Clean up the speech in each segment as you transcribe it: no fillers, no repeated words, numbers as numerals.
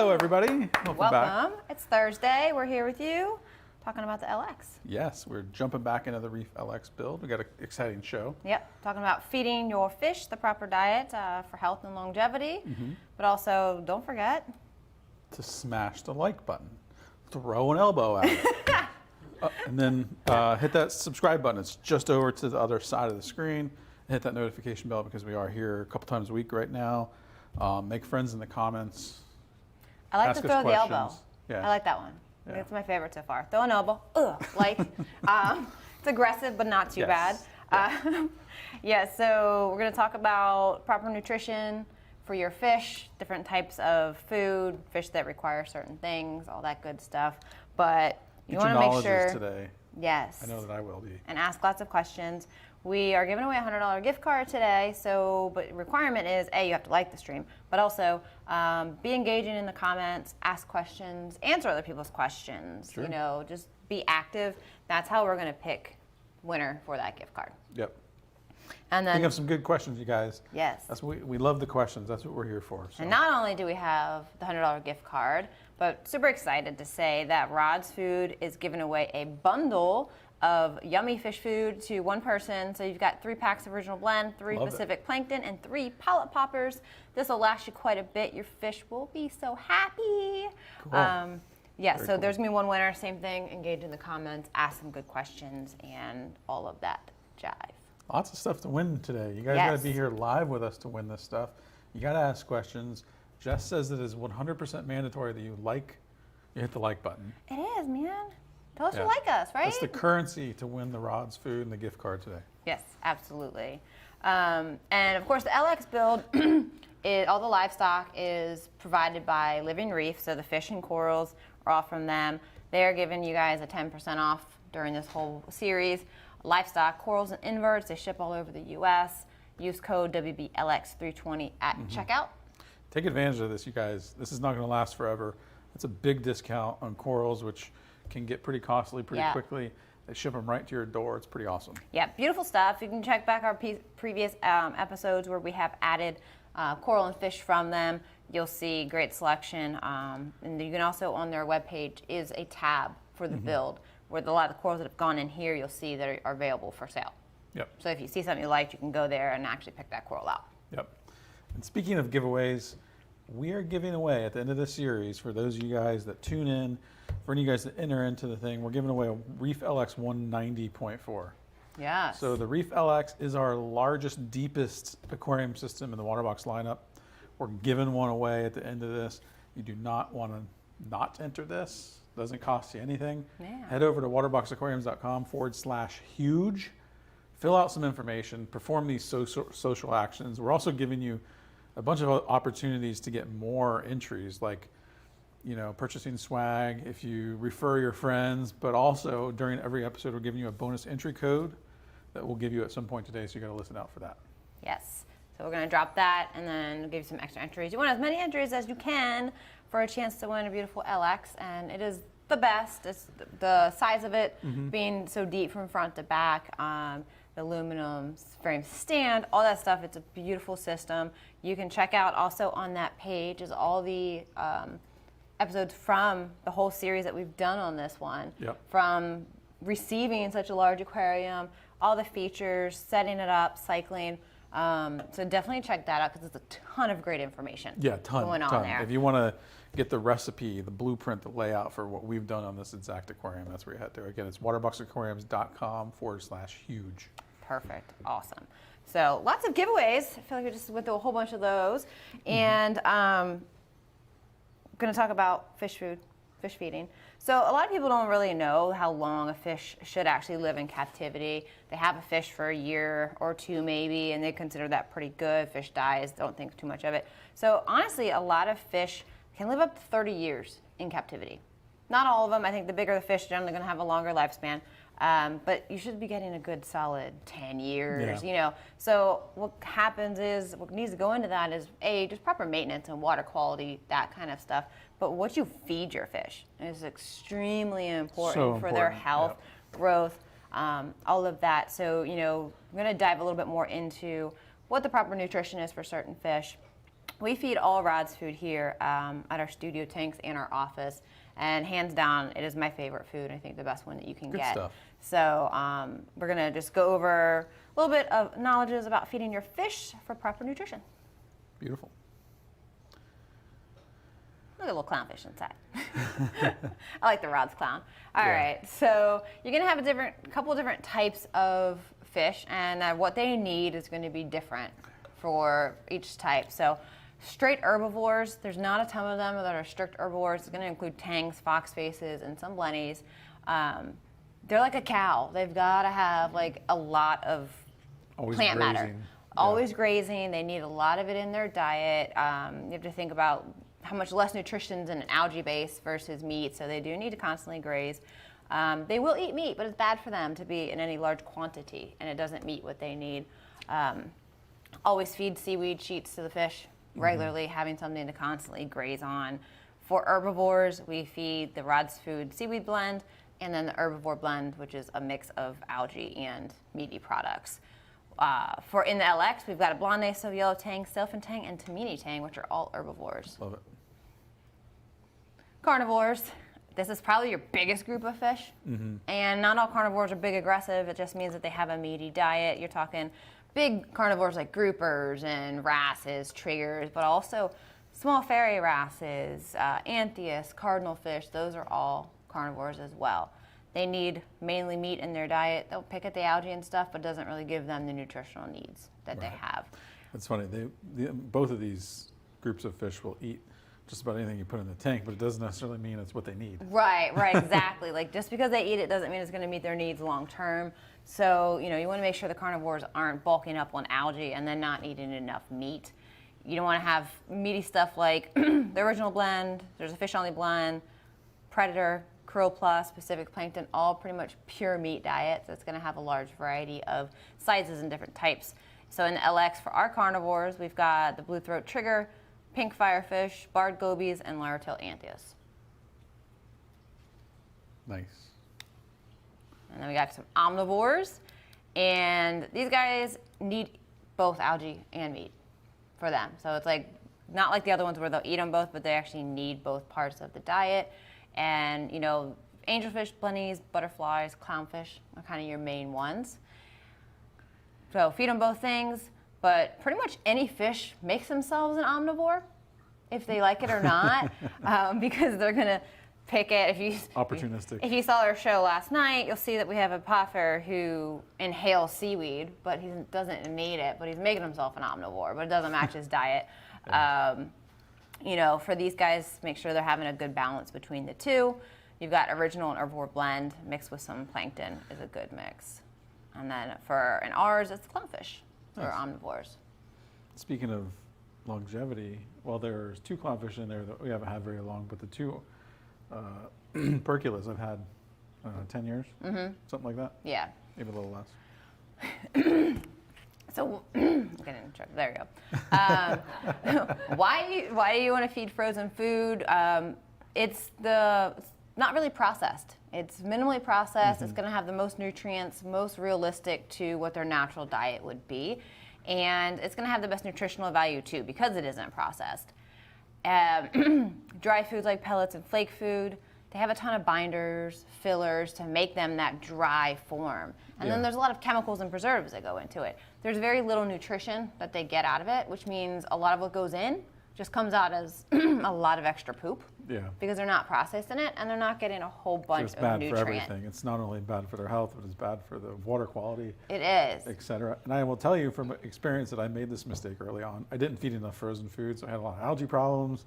Hello, everybody. Welcome back. It's Thursday. We're here with you talking about the LX. Yes, we're jumping back into the Reef LX build. We got an exciting show. Yep, talking about feeding your fish the proper diet for health and longevity. But also, don't forget to smash the like button, throw an elbow at it, and then hit that subscribe button. It's just over to the other side of the screen. Hit that notification bell because we are here a couple times a week right now. Make friends in the comments. I like to throw the elbow. Yeah. I like that one. Yeah. It's my favorite so far. Throw an elbow. Like, it's aggressive, but not too bad. Yeah, so we're going to talk about proper nutrition for your fish, different types of food, fish that require certain things, all that good stuff. But you want to make sure. Today. Yes. I know that I will be. And ask lots of questions. We are giving away a $100 gift card today, but requirement is, A, you have to like the stream, but also be engaging in the comments, ask questions, answer other people's questions. Sure. You know, just be active. That's how we're going to pick winner for that gift card. Yep. And then think of some good questions, you guys. Yes. That's what we love the questions. That's what we're here for. So. And not only do we have the $100 gift card, but super excited to say that Rod's Food is giving away a bundle of yummy fish food to one person. So you've got 3 packs of original blend, 3 Pacific plankton, and 3 polyp poppers. This will last you quite a bit. Your fish will be so happy. Cool. Yeah, Very so cool. there's gonna be one winner. Same thing. Engage in the comments, ask some good questions, and all of that jive. Lots of stuff to win today. You guys got to be here live with us to win this stuff. You got to ask questions. Jess says it is 100% mandatory that you hit the like button. It is, man. Tell us you like us, right? That's the currency to win the Rod's Food and the gift card today. Yes, absolutely. And of course, the LX build, all the livestock is provided by Living Reef, so the fish and corals are all from them. They are giving you guys a 10% off during this whole series. Livestock, corals, and inverts, they ship all over the U.S. Use code WBLX320 at checkout. Take advantage of this, you guys. This is not going to last forever. It's a big discount on corals, which can get pretty costly pretty quickly. They ship them right to your door. It's pretty awesome. Yeah, beautiful stuff. You can check back our previous episodes where we have added coral and fish from them. You'll see great selection. And you can also, on their webpage, is a tab for the build where a lot of the corals that have gone in here, you'll see that are available for sale. Yep. So if you see something you liked, you can go there and actually pick that coral out. Yep. And speaking of giveaways, we are giving away at the end of this series, for those of you guys that tune in, for any of you guys that enter into the thing, we're giving away a Reef LX 190.4. Yes. So the Reef LX is our largest, deepest aquarium system in the Waterbox lineup. We're giving one away at the end of this. You do not want to not enter this. Doesn't cost you anything. Yeah. Head over to waterboxaquariums.com/huge. Fill out some information, perform these social actions. We're also giving you a bunch of opportunities to get more entries, like, you know, purchasing swag if you refer your friends, but also during every episode we're giving you a bonus entry code that we'll give you at some point today, so you got to listen out for that. Yes. So we're going to drop that and then give you some extra entries. You want as many entries as you can for a chance to win a beautiful LX, and it is the best. It's the size of it being so deep from front to back. The aluminum frame stand, all that stuff. It's a beautiful system. You can check out also on that page is all the episodes from the whole series that we've done on this one. Yep. From receiving such a large aquarium, all the features, setting it up, cycling. So definitely check that out because it's a ton of great information going on there. If you want to get the recipe, the blueprint, the layout for what we've done on this exact aquarium, that's where you head to. Again, it's waterboxaquariums.com/huge. Perfect. Awesome. So lots of giveaways. I feel like we just went through a whole bunch of those. And I'm going to talk about fish feeding. So a lot of people don't really know how long a fish should actually live in captivity. They have a fish for a year or 2 maybe, and they consider that pretty good. Fish dies, don't think too much of it. So honestly, a lot of fish can live up to 30 years in captivity. Not all of them. I think the bigger the fish, generally going to have a longer lifespan. But you should be getting a good solid 10 years, you know. So what happens is, what needs to go into that is, A, just proper maintenance and water quality, that kind of stuff. But what you feed your fish is extremely important for their health, growth, all of that. So, you know, I'm going to dive a little bit more into what the proper nutrition is for certain fish. We feed all rods food here at our studio tanks and our office, and hands down, it is my favorite food. I think the best one that you can Good get. stuff. So we're gonna just go over a little bit of knowledges about feeding your fish for proper nutrition. Beautiful. Look at a little clownfish inside. I like the rods clown. All right, so you're gonna have a couple of different types of fish, and what they need is going to be different for each type. So straight herbivores, there's not a ton of them that are strict herbivores. It's going to include tangs, fox faces, and some blennies. They're like a cow. They've got to have like a lot of Always plant grazing. matter. Always grazing. They need a lot of it in their diet. You have to think about how much less nutrition is in an algae base versus meat, so they do need to constantly graze. They will eat meat, but it's bad for them to be in any large quantity, and it doesn't meet what they need. Always feed seaweed sheets to the fish regularly, having something to constantly graze on. For herbivores, we feed the Rod's Food seaweed blend, and then the herbivore blend, which is a mix of algae and meaty products. For in the LX, we've got a blonde naso, yellow tang, sailfin tang, and tamini tang, which are all herbivores. Love it. Carnivores. This is probably your biggest group of fish. And not all carnivores are big aggressive. It just means that they have a meaty diet. You're talking big carnivores like groupers and wrasses, triggers, but also small fairy wrasses, anthias, cardinal fish. Those are all carnivores as well. They need mainly meat in their diet. They'll pick at the algae and stuff, but doesn't really give them the nutritional needs that they have. That's funny. Both of these groups of fish will eat just about anything you put in the tank, but it doesn't necessarily mean it's what they need. Right, exactly. Like just because they eat it doesn't mean it's going to meet their needs long term. So, you want to make sure the carnivores aren't bulking up on algae and then not eating enough meat. You don't want to have meaty stuff like the original blend, there's a fish only blend, predator, krill plus, Pacific plankton, all pretty much pure meat diets. It's going to have a large variety of sizes and different types. So in the LX for our carnivores, we've got the blue throat trigger, pink firefish, barred gobies, and lyre-tailed anthias. Nice. And then we got some omnivores, and these guys need both algae and meat for them. So it's like not like the other ones where they'll eat them both, but they actually need both parts of the diet. And angelfish, blennies, butterflies, clownfish are kind of your main ones. So feed them both things. But pretty much any fish makes themselves an omnivore, if they like it or not, because they're going to pick it. Opportunistic. If you saw our show last night, you'll see that we have a puffer who inhales seaweed, but he doesn't need it, but he's making himself an omnivore, but it doesn't match his diet. For these guys, make sure they're having a good balance between the two. You've got original and herbivore blend mixed with some plankton is a good mix. And then in ours, it's clownfish. Or omnivores. Speaking of longevity, well, there's 2 clownfish in there that we haven't had very long, but the 2 perculas I've had 10 years, something like that. Yeah. Maybe a little less. So, I'm getting in trouble. There we go. Why do you want to feed frozen food? It's not really processed. It's minimally processed. It's going to have the most nutrients, most realistic to what their natural diet would be. And it's going to have the best nutritional value too because it isn't processed. Dry foods like pellets and flake food, they have a ton of binders, fillers to make them that dry form. And then there's a lot of chemicals and preservatives that go into it. There's very little nutrition that they get out of it, which means a lot of what goes in just comes out as a lot of extra poop. Yeah. Because they're not processing it and they're not getting a whole bunch It's of bad nutrients. for everything. It's not only bad for their health, but it's bad for the water quality. It is. Et cetera. And I will tell you from experience that I made this mistake early on. I didn't feed enough frozen food, so I had a lot of algae problems,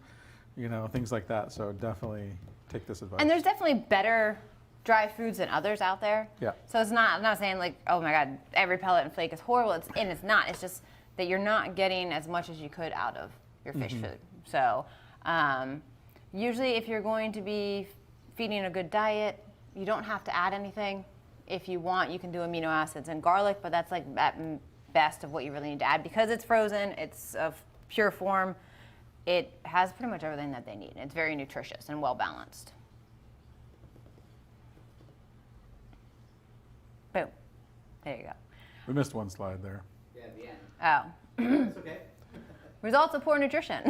things like that. So definitely take this advice. And there's definitely better dry foods than others out there. Yeah. So I'm not saying like, oh my God, every pellet and flake is horrible. It's not. It's just that you're not getting as much as you could out of your fish food. So usually if you're going to be feeding a good diet, you don't have to add anything. If you want, you can do amino acids and garlic, but that's like at best of what you really need to add. Because it's frozen, it's of pure form, it has pretty much everything that they need. It's very nutritious and well balanced. Boom. There you go. We missed one slide there. Yeah, at the end. Oh. It's okay. results of poor nutrition.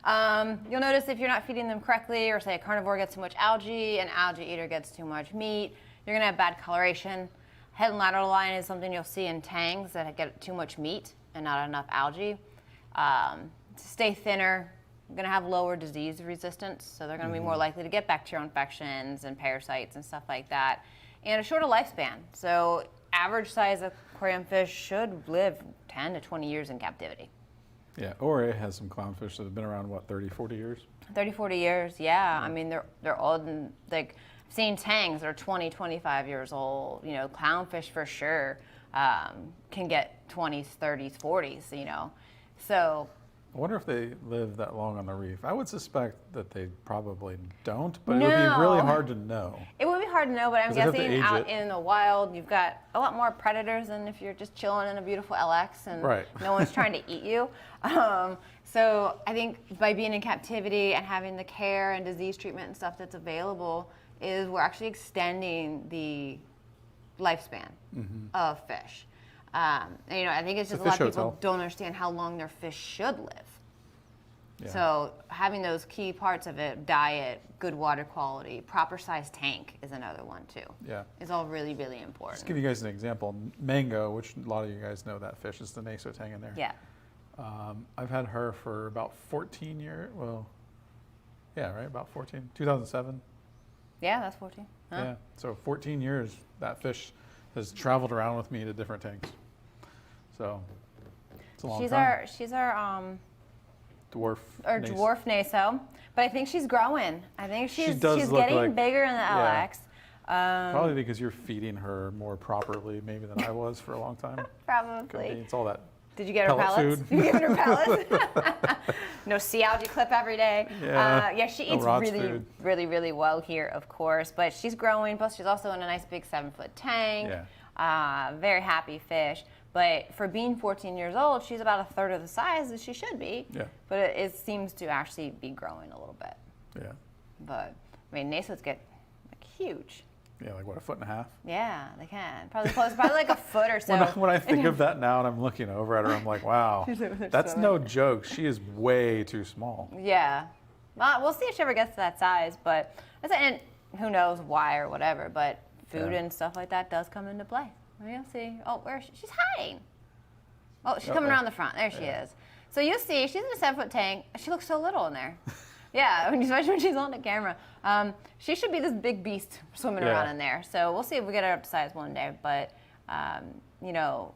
You'll notice if you're not feeding them correctly, or say a carnivore gets too much algae, an algae eater gets too much meat, you're gonna have bad coloration. Head and lateral line is something you'll see in tanks that get too much meat and not enough algae. To stay thinner, you're gonna have lower disease resistance, so they're gonna be more likely to get bacterial infections and parasites and stuff like that. And a shorter lifespan. So average size aquarium fish should live 10 to 20 years in captivity. Yeah, or it has some clownfish that have been around, what, 30, 40 years? 30, 40 years, yeah. I mean, they're old, and like, I've seen tangs that are 20, 25 years old. You know, clownfish for sure can get 20s, 30s, 40s, you know. So I wonder if they live that long on the reef. I would suspect that they probably don't, but it No. would be really hard to know. it would be hard to know, but I'm 'Cause they'd have to guessing age out it. in the wild, you've got a lot more predators than if you're just chilling in a beautiful LX and Right. no one's trying to eat you. So I think by being in captivity and having the care and disease treatment and stuff that's available, is we're actually extending the lifespan of fish. And, you know, I think it's just a lot fish of people hotel. don't understand how long their fish should live. Yeah. So having those key parts of it, diet, good water quality, proper size tank is another one too. Yeah. It's all really, really important. Just give you guys an example. Mango, which a lot of you guys know that fish, is the NYOS tang in there. Yeah. I've had her for about 14 years. Well, yeah, right, about 14. 2007. Yeah, that's 14. Huh? Yeah. So 14 years, that fish has traveled around with me to different tanks. So it's a long time. She's our Dwarf. or NYOS. dwarf naso, but I think she's growing. I think she's does look getting like- bigger in the yeah. LX. Probably because you're feeding her more properly, maybe than I was for a long time. Could be. Probably. It's all that. Did you get her pellet pellets? food. You giving her pellets? No sea algae clip every day. Yeah. She No eats Rod's really, food. really, really well here, of course. But she's growing. Plus, she's also in a nice big 7-foot tank. Yeah. Very happy fish. But for being 14 years old, she's about a third of the size that she should be. Yeah. But it seems to actually be growing a little bit. Yeah. But I mean, nasos get like huge. Yeah, like what, 1.5 feet? Yeah, they can. Probably close, probably like a foot or so. When I think of that now and I'm looking over at her, I'm like, wow, that's no joke. She is way too small. Yeah. Well, we'll see if she ever gets to that size, but and who knows why or whatever, but food Yeah. and stuff like that does come into play. You'll see. Oh, where is she? She's hiding. Oh, she's coming Uh-oh. around the front. There she Yeah. is. So you'll see, she's in a 7-foot tank. She looks so little in there. Yeah, especially when she's on the camera. She should be this big beast swimming Yeah. around in there. So we'll see if we get her up to size one day. But, you know,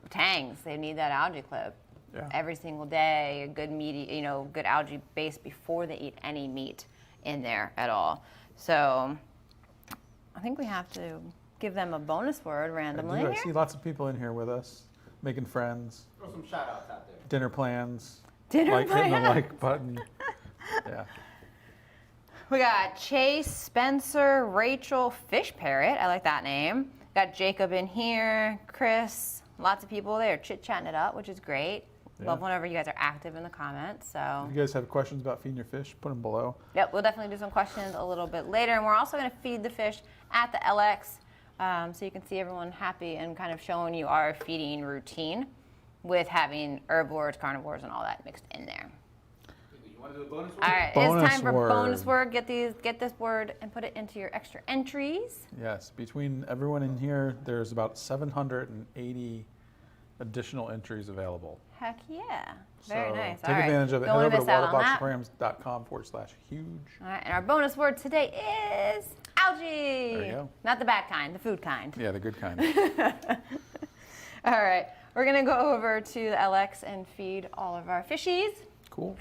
tangs, they need that algae clip Yeah. every single day. A good meaty, good algae base before they eat any meat in there at all. So I think we have to give them a bonus word randomly I here. see lots of people in here with us, making friends, Throw some shout outs out there. dinner plans, Dinner hitting the plans. like button. Yeah. We got Chase, Spencer, Rachel, Fish Parrot. I like that name. Got Jacob in here, Chris. Lots of people there chit-chatting it up, which is great. Yeah. Love whenever you guys are active in the comments. So, If you guys have questions about feeding your fish, put them below. yep, we'll definitely do some questions a little bit later. And we're also going to feed the fish at the LX so you can see everyone happy and kind of showing you our feeding routine with having herbivores, carnivores, and all that mixed in there. You want to do a bonus one? All right, Bonus it's time for word. bonus word. Get this word and put it into your extra entries. Yes, between everyone in here, there's about 780 additional entries available. Heck yeah. Very So nice. Take All right. advantage of it. Don't Head wanna over to miss out on that. waterboxaquariums.com/huge. All right, and our bonus word today is algae. There you go. Not the bad kind, the food kind. Yeah, the good kind. All right, we're gonna go over to the LX and feed all of our fishies. Cool.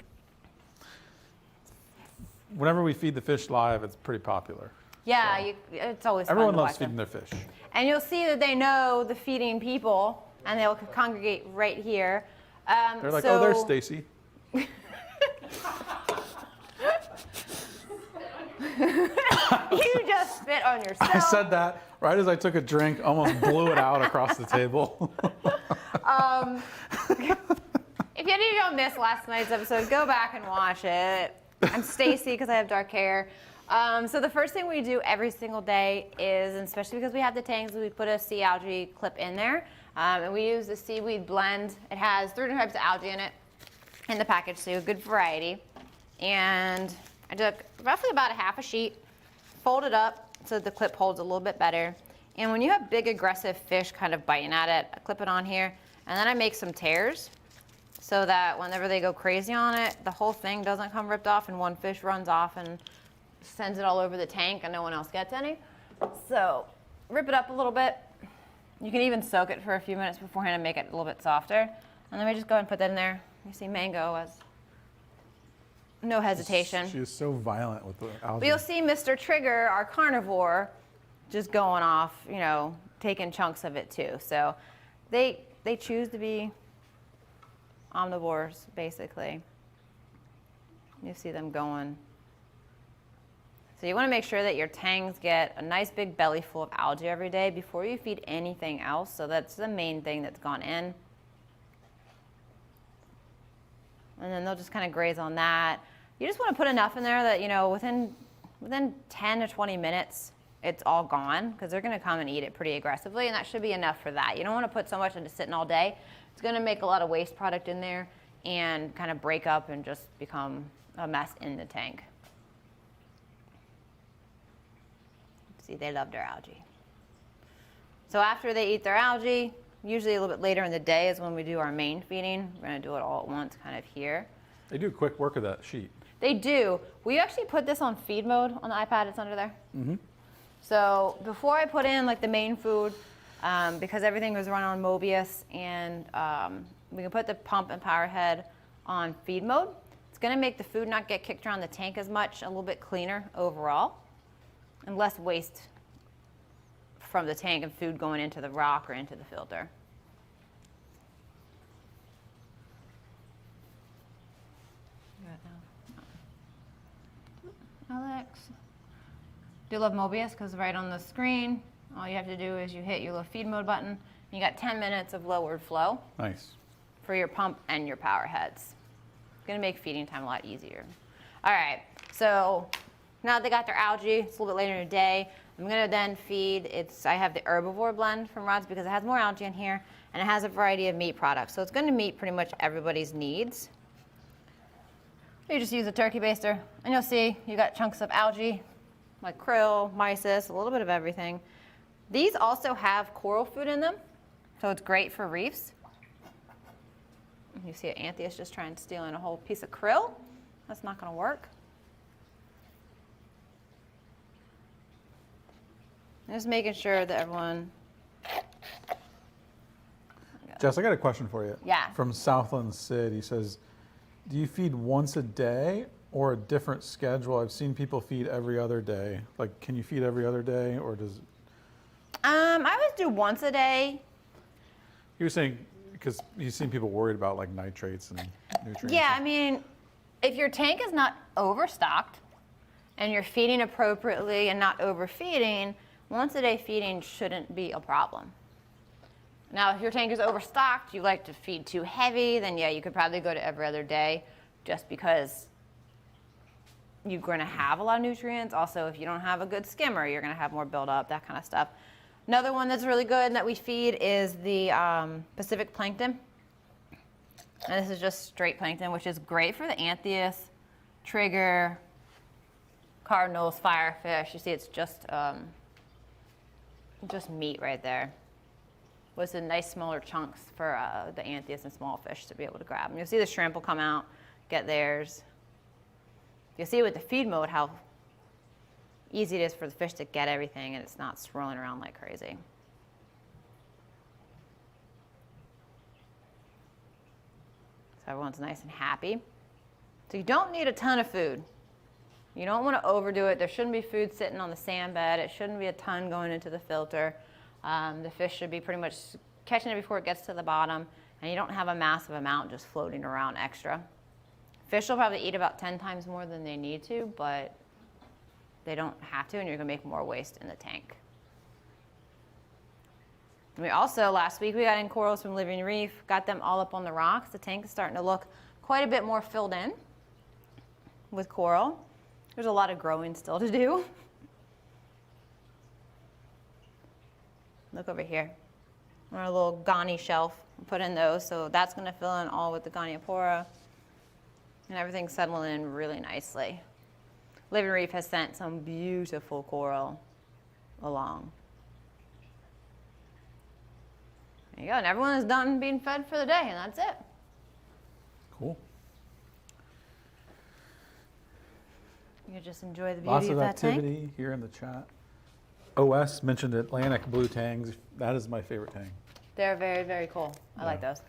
Whenever we feed the fish live, it's pretty popular. Yeah, So, it's always everyone fun to loves watch feeding them. their fish. And you'll see that they know the feeding people, and they'll congregate right here. They're like, so oh, there's Stacy. You just spit on yourself. I said that right as I took a drink, almost blew it out across the table. If any of y'all missed last night's episode, go back and watch it. I'm Stacy because I have dark hair. So the first thing we do every single day is, and especially because we have the tanks, we put a sea algae clip in there. And we use the seaweed blend. It has 3 different types of algae in it in the package, so a good variety. And I took roughly about a half a sheet, fold it up so the clip holds a little bit better. And when you have big aggressive fish kind of biting at it, I clip it on here, and then I make some tears so that whenever they go crazy on it, the whole thing doesn't come ripped off and one fish runs off and sends it all over the tank and no one else gets any. So rip it up a little bit. You can even soak it for a few minutes beforehand and make it a little bit softer. And then we just go ahead and put that in there. You see Mango has no hesitation. She is so violent with the algae. But you'll see Mr. Trigger, our carnivore, just going off, you know, taking chunks of it too. So they choose to be omnivores, basically. You see them going. So you want to make sure that your tanks get a nice big belly full of algae every day before you feed anything else. So that's the main thing that's gone in. And then they'll just kind of graze on that. You just want to put enough in there that, you know, within 10 to 20 minutes, it's all gone, because they're going to come and eat it pretty aggressively, and that should be enough for that. You don't want to put so much into sitting all day. It's going to make a lot of waste product in there and kind of break up and just become a mess in the tank. See, they love their algae. So after they eat their algae, usually a little bit later in the day is when we do our main feeding. We're going to do it all at once kind of here. They do quick work of that sheet. They do. We actually put this on feed mode on the iPad. It's under there. Mm-hmm. So before I put in like the main food, because everything was run on Mobius, and we can put the pump and power head on feed mode. It's going to make the food not get kicked around the tank as much, a little bit cleaner overall, and less waste from the tank and food going into the rock or into the filter. Alex. Do you love Mobius? Because right on the screen, all you have to do is you hit your little feed mode button, and you got 10 minutes of lowered flow. Nice. For your pump and your power heads. It's going to make feeding time a lot easier. All right, so now they got their algae, it's a little bit later in the day. I'm going to then feed, I have the herbivore blend from Rod's because it has more algae in here, and it has a variety of meat products. So it's going to meet pretty much everybody's needs. You just use a turkey baster, and you'll see you got chunks of algae, like krill, mysis, a little bit of everything. These also have coral food in them, so it's great for reefs. You see an Antheus just trying to steal in a whole piece of krill. That's not going to work. Just making sure that everyone... Jess, I got a question for you. Yeah. From Southland Sid, he says, do you feed once a day or a different schedule? I've seen people feed every other day. Like, can you feed every other day, or does... I always do once a day. He was saying, because he's seen people worried about like nitrates and nutrients. Yeah, I mean, if your tank is not overstocked and you're feeding appropriately and not overfeeding, once a day feeding shouldn't be a problem. Now, if your tank is overstocked, you like to feed too heavy, then yeah, you could probably go to every other day just because you're going to have a lot of nutrients. Also, if you don't have a good skimmer, you're going to have more buildup, that kind of stuff. Another one that's really good that we feed is the Pacific plankton. And this is just straight plankton, which is great for the Antheus, trigger, cardinals, firefish. You see it's just meat right there. With some nice smaller chunks for the Antheus and small fish to be able to grab them. You'll see the shrimp will come out, get theirs. You'll see with the feed mode how easy it is for the fish to get everything, and it's not swirling around like crazy. So everyone's nice and happy. So you don't need a ton of food. You don't want to overdo it. There shouldn't be food sitting on the sand bed. It shouldn't be a ton going into the filter. The fish should be pretty much catching it before it gets to the bottom, and you don't have a massive amount just floating around extra. Fish will probably eat about 10 times more than they need to, but they don't have to, and you're going to make more waste in the tank. And we also, last week, we got in corals from Living Reef, got them all up on the rocks. The tank is starting to look quite a bit more filled in with coral. There's a lot of growing still to do. Look over here. on our little Gani shelf. Put in those, so that's going to fill in all with the Goniopora, and everything's settling in really nicely. Living Reef has sent some beautiful coral along. There you go, and everyone is done being fed for the day, and that's it. Cool. You just enjoy the beauty Lots of of that tank. activity here in the chat. OS mentioned Atlantic blue tangs. That is my favorite tang. They're very, very cool. I like Yeah. those.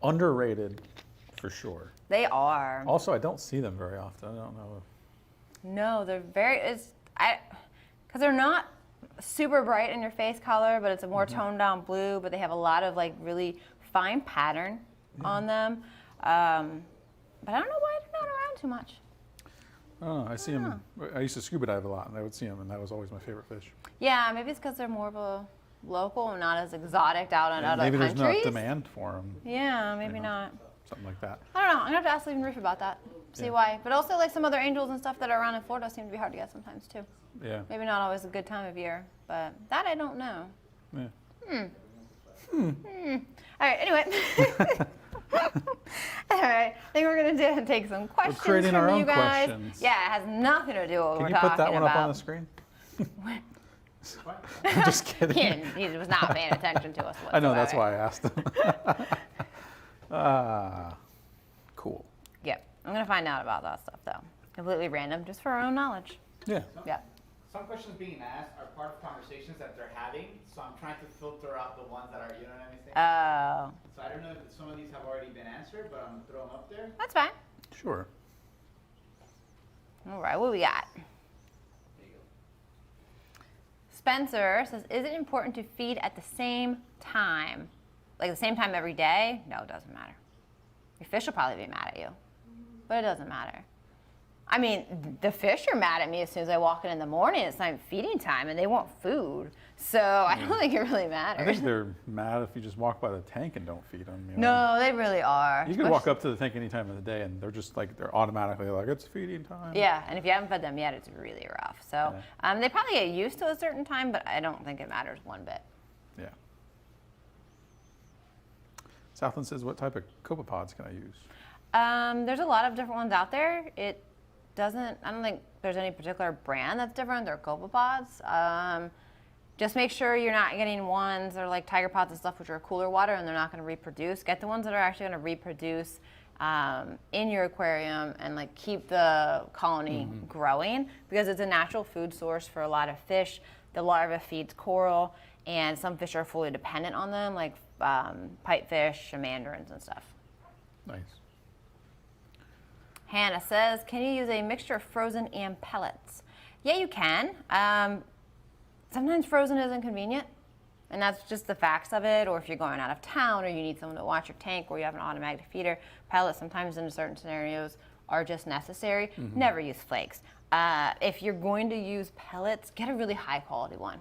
Underrated, for sure. They are. Also, I don't see them very often. I don't know. No, they're very, because they're not super bright in your face color, but it's a more toned down blue, but they have a lot of like really fine pattern on them. But I don't know why they're not around too much. I don't know. I see them. I used to scuba dive a lot, and I would see them, and that was always my favorite fish. Yeah, maybe it's because they're more of a local and not as exotic out in other Maybe countries. there's not demand for them. Yeah, maybe you know. not. Something like that. I don't know. I'm gonna have to ask Living Reef about that. See Yeah. why. But also, like some other angels and stuff that are around in Florida seem to be hard to get sometimes too. Yeah. Maybe not always a good time of year, but that I don't know. Yeah. All right. Anyway. All right. I think we're gonna take some questions creating from our you own guys. questions. Yeah, it has nothing to do with what Can we're you talking put that one about. up on the screen? I'm just kidding. He was not paying attention to us whatsoever. I know, that's why I asked them. Cool. Yep. I'm gonna find out about that stuff though. Completely random, just for our own knowledge. Yeah. Yep. Some questions being asked are part of conversations that they're having, so I'm trying to filter out the ones that are, you know what I'm saying? Oh, So I don't know if some of these have already been answered, but I'm gonna throw them up there. that's fine. Sure. All right, what we got? There you go. Spencer says, is it important to feed at the same time? Like the same time every day? No, it doesn't matter. Your fish will probably be mad at you, but it doesn't matter. I mean, the fish are mad at me as soon as I walk in the morning. It's time feeding time, and they want food. So I don't think it really I matters. think they're mad if you just walk by the tank and don't feed them. You know? No, they really are. You can walk up to the tank any time of the day, and they're just like, they're automatically like, it's feeding time. Yeah, and if you haven't fed them yet, it's really rough. So they probably get used to a certain time, but I don't think it matters one bit. Yeah. Southland says, what type of copepods can I use? There's a lot of different ones out there. I don't think there's any particular brand that's different. They're copepods. Just make sure you're not getting ones that are like tiger pods and stuff, which are cooler water and they're not going to reproduce. Get the ones that are actually going to reproduce in your aquarium and like keep the colony growing, because it's a natural food source for a lot of fish. The larva feeds coral, and some fish are fully dependent on them, like pipefish, mandarins, and stuff. Nice. Hannah says, can you use a mixture of frozen and pellets? Yeah, you can. Sometimes frozen isn't convenient, and that's just the facts of it. Or if you're going out of town or you need someone to watch your tank or you have an automatic feeder, pellets sometimes in certain scenarios are just necessary. Never use flakes. If you're going to use pellets, get a really high quality one.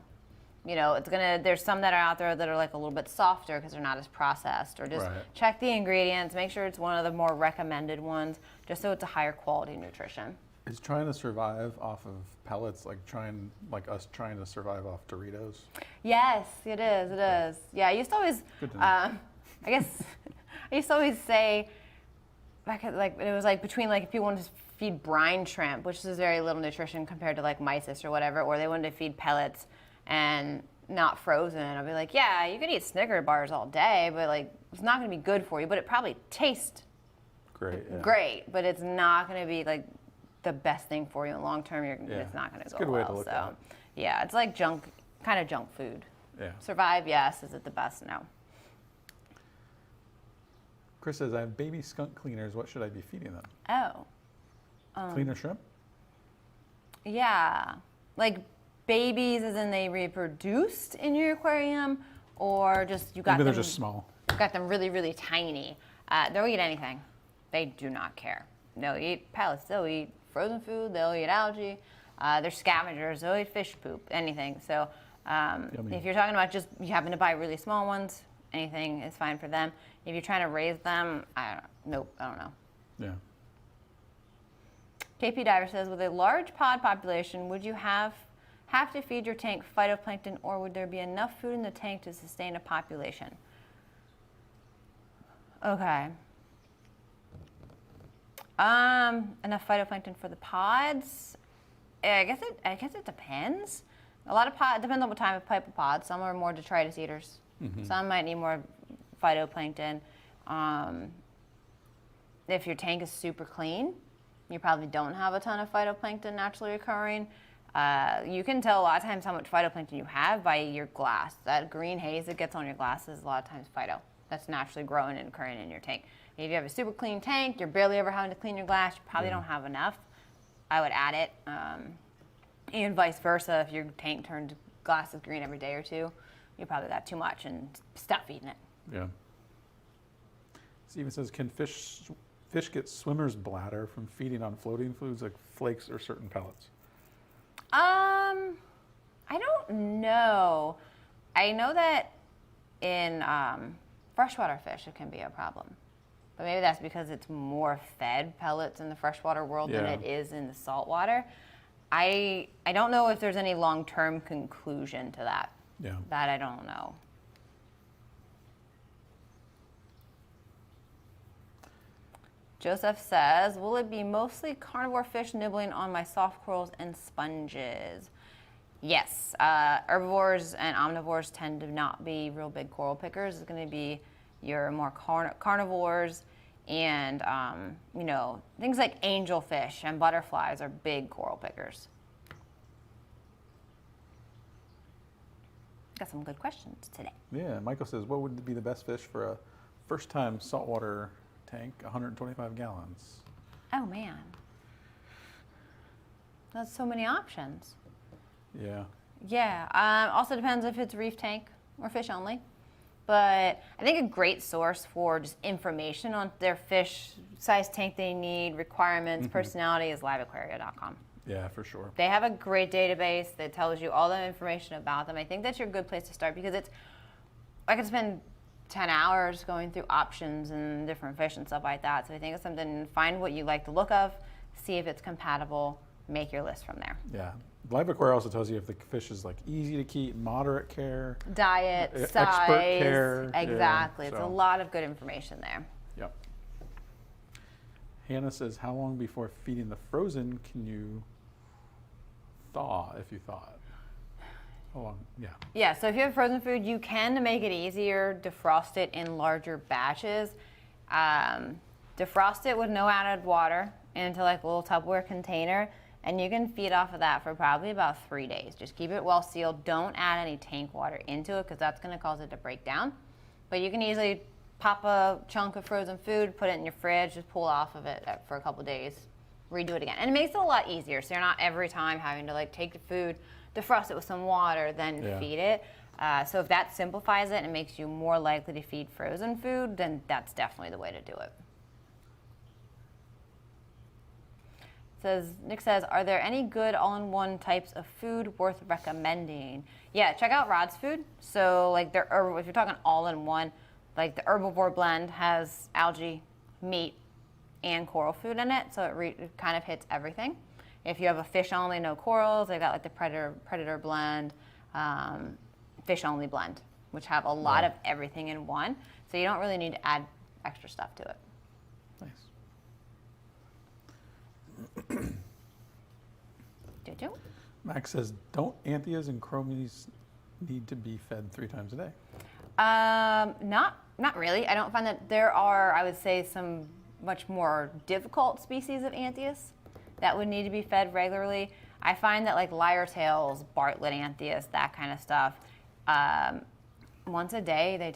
You know, there's some that are out there that are like a little bit softer because they're not as processed, or just check the ingredients, make sure it's one of the more recommended ones, just so it's a higher quality nutrition. Is trying to survive off of pellets like us trying to survive off Doritos? Yes, it is. It is. Yeah, I used to always, I guess, I used to always say, it was like between like if people wanted to feed brine shrimp, which is very little nutrition compared to like mysis or whatever, or they wanted to feed pellets and not frozen, I'd be like, yeah, you could eat Snicker bars all day, but like it's not going to be good for you. But it probably tastes great, but it's not going to be like the best thing for you in long term. It's not going to go good well. way to look at it. Yeah, it's like junk food. Yeah. Survive, yes. Is it the best? No. Chris says, I have baby skunk cleaners. What should I be feeding them? Oh. Cleaner shrimp? Yeah. Like babies as in they reproduced in your aquarium, or just you got Maybe them. they're just small. You got them really, really tiny. They'll eat anything. They do not care. They'll eat pellets. They'll eat frozen food. They'll eat algae. They're scavengers. They'll eat fish poop. Anything. So if you're talking about just you happen to buy really small ones, anything is fine for them. If you're trying to raise them, I don't know. Yeah. KP Diver says, with a large pod population, would you have to feed your tank phytoplankton, or would there be enough food in the tank to sustain a population? Okay. Enough phytoplankton for the pods? I guess it depends. A lot of depends on what type of pods. Some are more detritus eaters. Some might need more phytoplankton. If your tank is super clean, you probably don't have a ton of phytoplankton naturally occurring. You can tell a lot of times how much phytoplankton you have by your glass. That green haze that gets on your glass is a lot of times phyto. That's naturally growing and occurring in your tank. If you have a super clean tank, you're barely ever having to clean your glass, you probably don't have enough. I would add it. And vice versa, if your tank turned glass is green every day or two, you probably got too much and stop feeding it. Yeah. Steven says, can fish get swimmer's bladder from feeding on floating foods like flakes or certain pellets? I don't know. I know that in freshwater fish it can be a problem. But maybe that's because it's more fed pellets in the freshwater world than it is in the saltwater. I don't know if there's any long-term conclusion to that. Yeah. That I don't know. Joseph says, will it be mostly carnivore fish nibbling on my soft corals and sponges? Yes. Herbivores and omnivores tend to not be real big coral pickers. It's going to be your more carnivores and, things like angelfish and butterflies are big coral pickers. Got some good questions today. Yeah, Michael says, what would be the best fish for a first-time saltwater tank, 125 gallons? Oh, man. That's so many options. Yeah. Yeah. Also depends if it's reef tank or fish only. But I think a great source for just information on their fish size tank they need, requirements, personality is liveaquaria.com. Yeah, for sure. They have a great database that tells you all the information about them. I think that's your good place to start because I could spend 10 hours going through options and different fish and stuff like that. So I think it's something, find what you like the look of, see if it's compatible, make your list from there. Yeah. Live Aquaria also tells you if the fish is like easy to keep, moderate care, Diet, size. expert care. Exactly. Yeah, it's so. a lot of good information there. Yep. Hannah says, how long before feeding the frozen can you thaw if you thaw it? How long? Yeah. Yeah, so if you have frozen food, you can, to make it easier, defrost it in larger batches. Defrost it with no added water into like a little Tupperware container, and you can feed off of that for probably about 3 days. Just keep it well sealed. Don't add any tank water into it because that's going to cause it to break down. But you can easily pop a chunk of frozen food, put it in your fridge, just pull off of it for a couple days, redo it again. And it makes it a lot easier, so you're not every time having to like take the food, defrost it with some water, then feed it. So if that simplifies it and makes you more likely to feed frozen food, then that's definitely the way to do it. Nick says, are there any good all-in-one types of food worth recommending? Yeah, check out Rod's Food. So like if you're talking all-in-one, like the herbivore blend has algae, meat, and coral food in it, so it kind of hits everything. If you have a fish only, no corals, they've got like the predator blend, fish only blend, which have a lot of everything in one. So you don't really need to add extra stuff to it. Nice. Max says, don't anthias and chromies need to be fed 3 times a day? Not really. I don't find that there are, I would say, some much more difficult species of anthias that would need to be fed regularly. I find that like lyre-tails, Bartlett anthias, that kind of stuff, once a day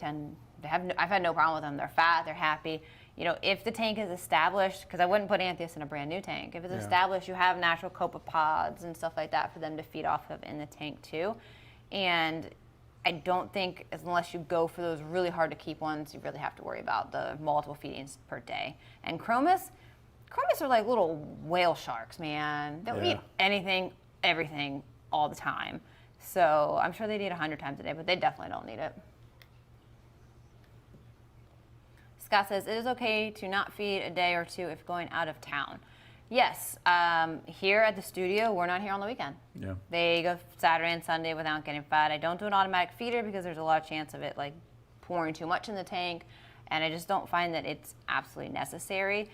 I've had no problem with them. They're fat, they're happy. You know, if the tank is established, because I wouldn't put anthias in a brand new tank. If it's established, you have natural copepods and stuff like that for them to feed off of in the tank too. And I don't think, unless you go for those really hard to keep ones, you really have to worry about the multiple feedings per day. And chromis are like little whale sharks, man. They'll eat anything, everything, all the time. So I'm sure they eat 100 times a day, but they definitely don't need it. Scott says, it is okay to not feed a day or two if going out of town. Yes, here at the studio, we're not here on the weekend. Yeah. They go Saturday and Sunday without getting fed. I don't do an automatic feeder because there's a lot of chance of it like pouring too much in the tank. and I just don't find that it's absolutely necessary.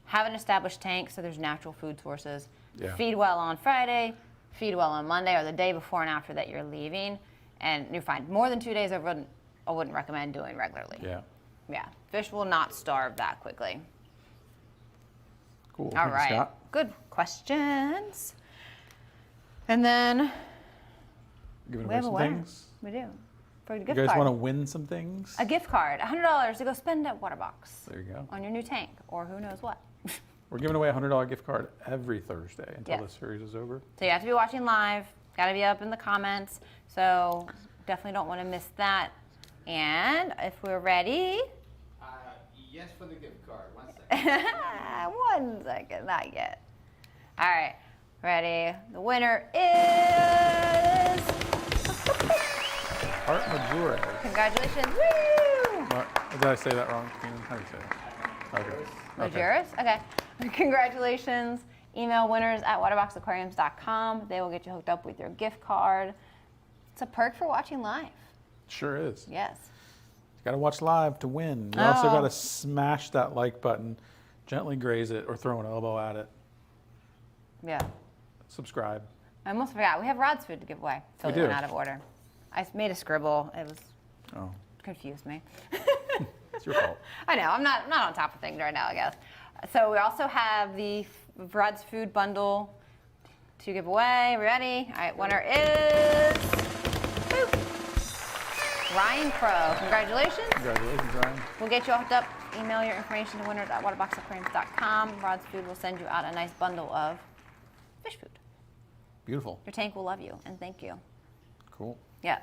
Have an established tank so there's natural food sources. Yeah. Feed well on Friday, feed well on Monday or the day before and after that you're leaving, and you're fine. More than 2 days I wouldn't recommend doing regularly. Yeah. Yeah, fish will not starve that quickly. Cool. All Thank you, right, Scott. good questions. And then Giving we away have a some winner. things. We do. For a You gift guys card. want to win some things? A gift card, $100 to go spend at Waterbox There you go. on your new tank or who knows what. We're giving away a $100 gift card every Thursday until Yeah. the series is over. So you have to be watching live, got to be up in the comments. So definitely don't want to miss that. And if we're ready, Yes for the gift card. 1 second. 1 second, not yet. All right, ready? The winner is Art Majores. congratulations! Woo! Did I say that wrong? How do you say it? Okay. Majoris? Okay. Congratulations. Email winners@waterboxaquariums.com. They will get you hooked up with your gift card. It's a perk for watching live. Sure is. Yes. You got to watch live to win. You also Oh. got to smash that like button, gently graze it, or throw an elbow at it. Yeah. Subscribe. I almost forgot. We have Rod's food to give away. Totally do. went out of order. I made a scribble. It was Oh, confused me. it's your fault. I know. I'm not on top of things right now, I guess. So we also have the Rod's food bundle to give away. Ready? All right. Winner is boop, Ryan Crow. Congratulations. Congratulations, Ryan. We'll get you all hooked up. Email your information to winners@waterboxaquariums.com. Rod's Food will send you out a nice bundle of fish food. Beautiful. Your tank will love you, and thank you. Cool. Yeah.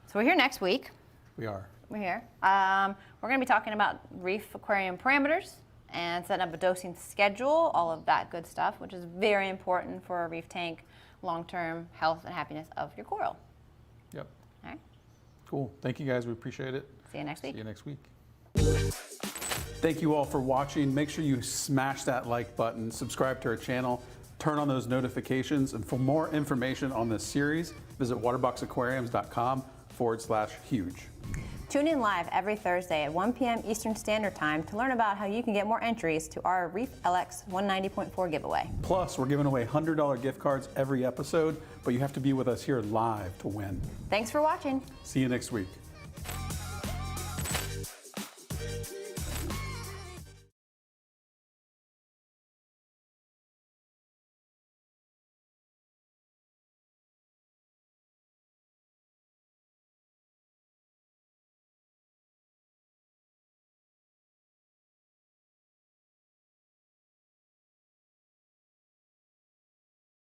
So we're here next week. We are. We're here. We're going to be talking about reef aquarium parameters and setting up a dosing schedule, all of that good stuff, which is very important for a reef tank, long-term health and happiness of your coral. Yep. All right. Cool. Thank you guys. We appreciate it. See you next week. See you next week. Thank you all for watching. Make sure you smash that like button, subscribe to our channel, turn on those notifications, and for more information on this series, visit waterboxaquariums.com/huge. Tune in live every Thursday at 1 p.m. Eastern Standard Time to learn about how you can get more entries to our Reef LX 190.4 giveaway. Plus, we're giving away $100 gift cards every episode, but you have to be with us here live to win. Thanks for watching. See you next week.